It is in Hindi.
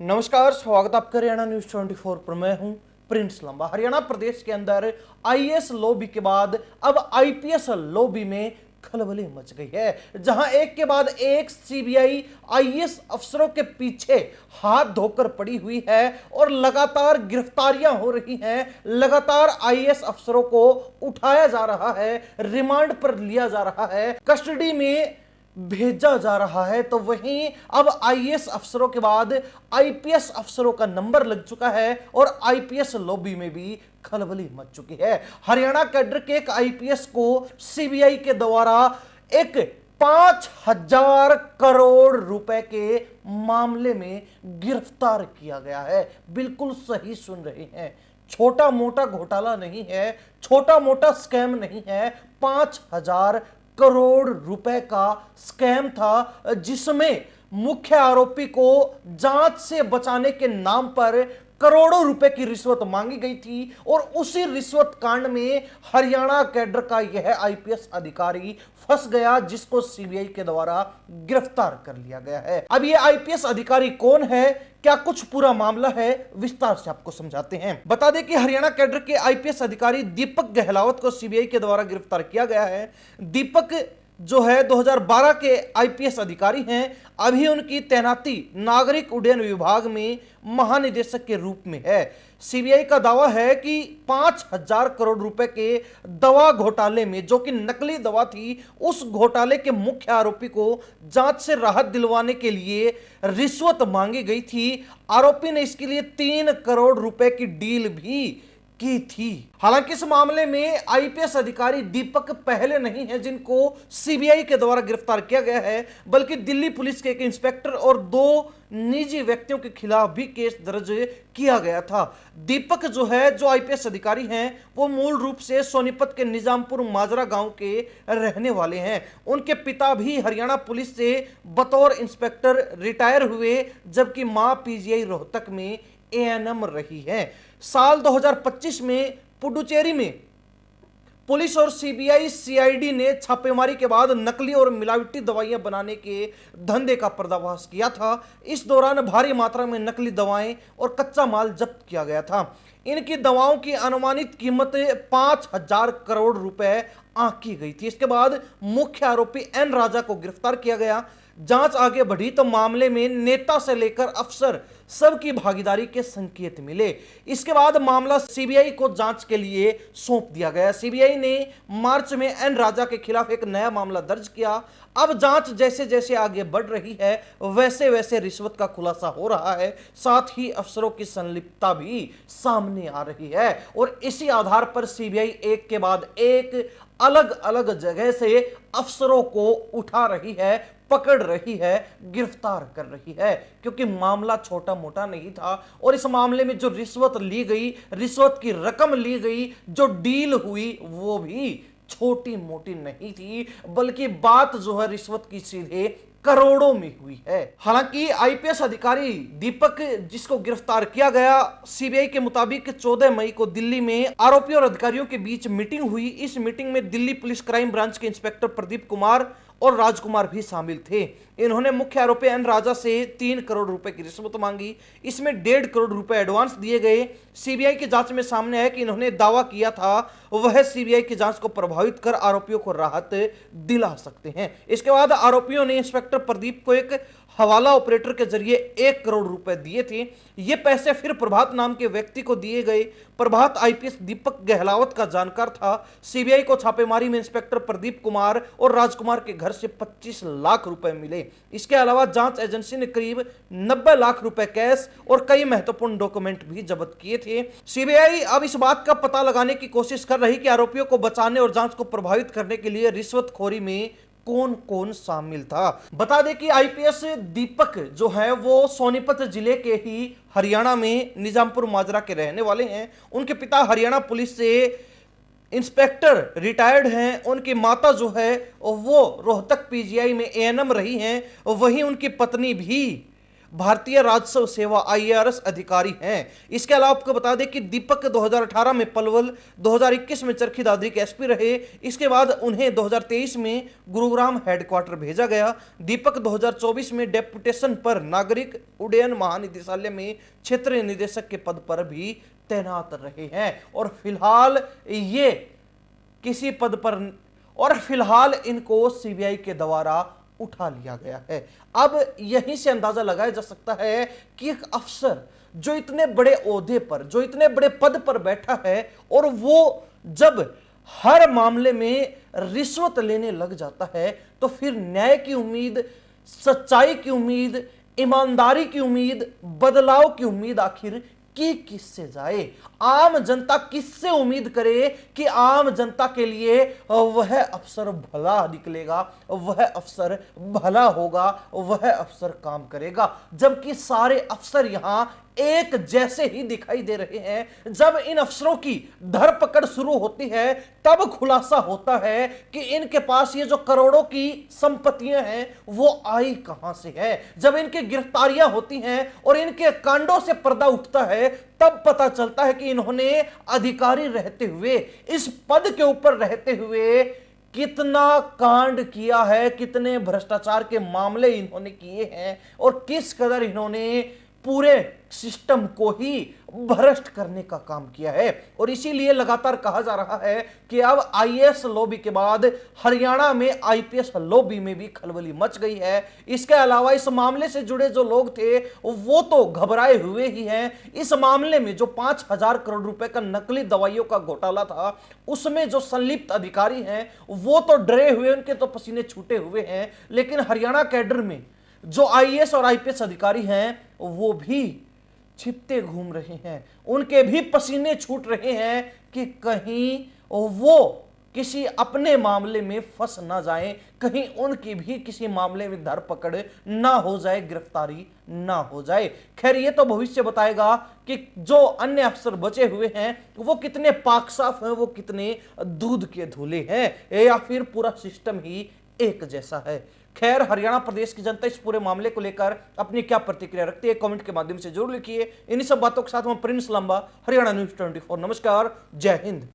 नमस्कार, स्वागत आपका हरियाणा न्यूज 24 पर। मैं हूं प्रिंस लंबा। हरियाणा प्रदेश के अंदर आईएएस लॉबी के बाद अब आईपीएस लॉबी में खलबली मच गई है, जहां एक के बाद एक सीबीआई आईएएस अफसरों के पीछे हाथ धोकर पड़ी हुई है और लगातार गिरफ्तारियां हो रही हैं। लगातार आईएएस अफसरों को उठाया जा रहा है, रिमांड पर लिया जा रहा है, कस्टडी में भेजा जा रहा है। तो वहीं अब आईएएस अफसरों के बाद आईपीएस अफसरों का नंबर लग चुका है और आईपीएस लॉबी में भी खलबली मच चुकी है। हरियाणा कैडर के एक आईपीएस को सीबीआई के द्वारा एक 5,000 करोड़ रुपए के मामले में गिरफ्तार किया गया है। बिल्कुल सही सुन रहे हैं, छोटा मोटा घोटाला नहीं है, छोटा मोटा स्कैम नहीं है। 5,000 करोड़ रुपए का स्कैम था, जिसमें मुख्य आरोपी को जांच से बचाने के नाम पर करोड़ों रुपए की रिश्वत मांगी गई थी और उसी रिश्वत कांड में हरियाणा कैडर का यह आईपीएस अधिकारी फंस गया, जिसको सीबीआई के द्वारा गिरफ्तार कर लिया गया है। अब यह आईपीएस अधिकारी कौन है, क्या कुछ पूरा मामला है, विस्तार से आपको समझाते हैं। बता दें कि हरियाणा कैडर के आईपीएस अधिकारी दीपक गहलावत को सीबीआई के द्वारा गिरफ्तार किया गया है। दीपक जो है 2012 के आईपीएस अधिकारी हैं। अभी उनकी तैनाती नागरिक उड्डयन विभाग में महानिदेशक के रूप में है। सीबीआई का दावा है कि 5,000 करोड़ रुपए के दवा घोटाले में, जो कि नकली दवा थी, उस घोटाले के मुख्य आरोपी को जांच से राहत दिलवाने के लिए रिश्वत मांगी गई थी। आरोपी ने इसके लिए 3 करोड़ रुपए की डील भी की थी। हालांकि इस मामले में आईपीएस अधिकारी दीपक पहले नहीं है जिनको सीबीआई के द्वारा गिरफ्तार किया गया है, बल्कि दिल्ली पुलिस के एक इंस्पेक्टर और 2 निजी व्यक्तियों के खिलाफ भी केस दर्ज किया गया था। दीपक जो है, जो आईपीएस अधिकारी हैं, वो मूल रूप से सोनीपत के निजामपुर माजरा गांव के रहने वाले हैं। उनके पिता भी हरियाणा पुलिस से बतौर इंस्पेक्टर रिटायर हुए, जबकि मां पीजीआई रोहतक में एएनएम रही है। साल 2025 में पुडुचेरी में पुलिस और सीबीआई सीआईडी ने छापेमारी के बाद नकली और मिलावटी दवाइयां बनाने के धंधे का पर्दाफाश किया था। इस दौरान भारी मात्रा में नकली दवाएं और कच्चा माल जब्त किया गया था। इनकी दवाओं की अनुमानित कीमत 5,000 करोड़ रुपए आंकी गई थी। इसके बाद मुख्य आरोपी एन राजा को गिरफ्तार किया गया। जांच आगे बढ़ी तो मामले में नेता से लेकर अफसर सबकी भागीदारी के संकेत मिले। इसके बाद मामला सीबीआई को जांच के लिए सौंप दिया गया। सीबीआई ने मार्च में एन राजा के खिलाफ एक नया मामला दर्ज किया। अब जांच जैसे जैसे आगे बढ़ रही है, वैसे वैसे रिश्वत का खुलासा हो रहा है, साथ ही अफसरों की संलिप्तता भी सामने आ रही है और इसी आधार पर सीबीआई एक के बाद एक अलग अलग जगह से अफसरों को उठा रही है, पकड़ रही है, गिरफ्तार कर रही है, क्योंकि मामला छोटा मोटा नहीं था। और इस मामले में जो रिश्वत ली गई, रिश्वत की रकम ली गई, जो डील हुई, वो भी छोटी मोटी नहीं थी, बल्कि बात जो है रिश्वत की सीधे करोड़ों में हुई है। हालांकि आईपीएस अधिकारी दीपक, जिसको गिरफ्तार किया गया, सीबीआई के मुताबिक 14 मई को दिल्ली में आरोपियों और अधिकारियों के बीच मीटिंग हुई। इस मीटिंग में दिल्ली पुलिस क्राइम ब्रांच के इंस्पेक्टर प्रदीप कुमार और राजकुमार भी शामिल थे। इन्होंने मुख्य आरोपी एन राजा से 3 करोड़ रुपए की रिश्वत मांगी। इसमें 1.5 करोड़ रुपए एडवांस दिए गए। सीबीआई की जांच में सामने है कि इन्होंने दावा किया था वह सीबीआई की जांच को प्रभावित कर आरोपियों को राहत दिला सकते हैं। इसके बाद आरोपियों ने इंस्पेक्टर प्रदीप को एक हवाला ऑपरेटर के जरिए 1 करोड़ रुपए दिए थे। ये पैसे फिर प्रभात नाम के व्यक्ति को दिए गए। प्रभात आईपीएस दीपक गहलावत का जानकार था। सीबीआई को छापेमारी में इंस्पेक्टर प्रदीप कुमार और राजकुमार के घर से 25 लाख रुपए मिले। इसके अलावा जांच एजेंसी ने करीब 90 लाख रुपए कैश और कई महत्वपूर्ण डॉक्यूमेंट भी जब्त किए थे। सीबीआई अब इस बात का पता लगाने की कोशिश कर रही कि आरोपियों को बचाने और जांच को प्रभावित करने के लिए रिश्वतखोरी में कौन कौन शामिल था। बता दें कि आईपीएस दीपक जो है वो सोनीपत जिले के ही हरियाणा में निजामपुर माजरा के रहने वाले हैं। उनके पिता हरियाणा पुलिस से इंस्पेक्टर रिटायर्ड हैं। उनकी माता जो है वो रोहतक पीजीआई में एएनएम रही हैं। वहीं उनकी पत्नी भी भारतीय राजस्व सेवा IRS अधिकारी हैं। इसके अलावा आपको बता दें कि दीपक 2018 में पलवल, 2021 में चरखी दादरी के SP रहे। इसके बाद उन्हें 2023 में गुरुग्राम हेडक्वार्टर भेजा गया। दीपक 2024 में डेपुटेशन पर नागरिक उड्डयन महानिदेशालय में क्षेत्रीय निदेशक के पद पर भी तैनात रहे हैं और फिलहाल इनको CBI के द्वारा उठा लिया गया है। अब यहीं से अंदाजा लगाया जा सकता है कि एक अफसर जो इतने बड़े ओहदे पर, जो इतने बड़े पद पर बैठा है और वो जब हर मामले में रिश्वत लेने लग जाता है तो फिर न्याय की उम्मीद, सच्चाई की उम्मीद, ईमानदारी की उम्मीद, बदलाव की उम्मीद आखिर कि किससे जाए? आम जनता किससे उम्मीद करे कि आम जनता के लिए वह अफसर भला निकलेगा, वह अफसर भला होगा, वह अफसर काम करेगा, जबकि सारे अफसर यहां एक जैसे ही दिखाई दे रहे हैं। जब इन अफसरों की धरपकड़ शुरू होती है तब खुलासा होता है कि इनके पास ये जो करोड़ों की संपत्तियां हैं वो आई कहां से है। जब इनकी गिरफ्तारियां होती हैं और इनके कांडों से पर्दा उठता है तब पता चलता है कि इन्होंने अधिकारी रहते हुए, इस पद के ऊपर रहते हुए कितना कांड किया है, कितने भ्रष्टाचार के मामले इन्होंने किए हैं और किस कदर इन्होंने पूरे सिस्टम को ही भ्रष्ट करने का काम किया है। और इसीलिए लगातार कहा जा रहा है कि अब IAS लॉबी के बाद हरियाणा में IPS लॉबी में भी खलबली मच गई है। इसके अलावा इस मामले से जुड़े जो लोग थे वो तो घबराए हुए ही हैं। इस मामले में जो 5,000 करोड़ रुपए का नकली दवाइयों का घोटाला था उसमें जो संलिप्त अधिकारी हैं वो तो डरे हुए, उनके तो पसीने छूटे हुए हैं। लेकिन हरियाणा कैडर में जो IAS और IPS अधिकारी हैं वो भी छिपते घूम रहे हैं, उनके भी पसीने छूट रहे हैं कि कहीं वो किसी अपने मामले में फंस ना जाएं, कहीं उनकी भी किसी मामले में धरपकड़ ना हो जाए, गिरफ्तारी ना हो जाए। खैर ये तो भविष्य बताएगा कि जो अन्य अफसर बचे हुए हैं वो कितने पाक साफ हैं, वो कितने दूध के धुले हैं, या फिर पूरा सिस्टम ही एक जैसा है। खैर हरियाणा प्रदेश की जनता इस पूरे मामले को लेकर अपनी क्या प्रतिक्रिया रखती है कमेंट के माध्यम से जरूर लिखिए। इन्हीं सब बातों के साथ मैं प्रिंस लंबा, हरियाणा न्यूज़ 24। नमस्कार, जय हिंद।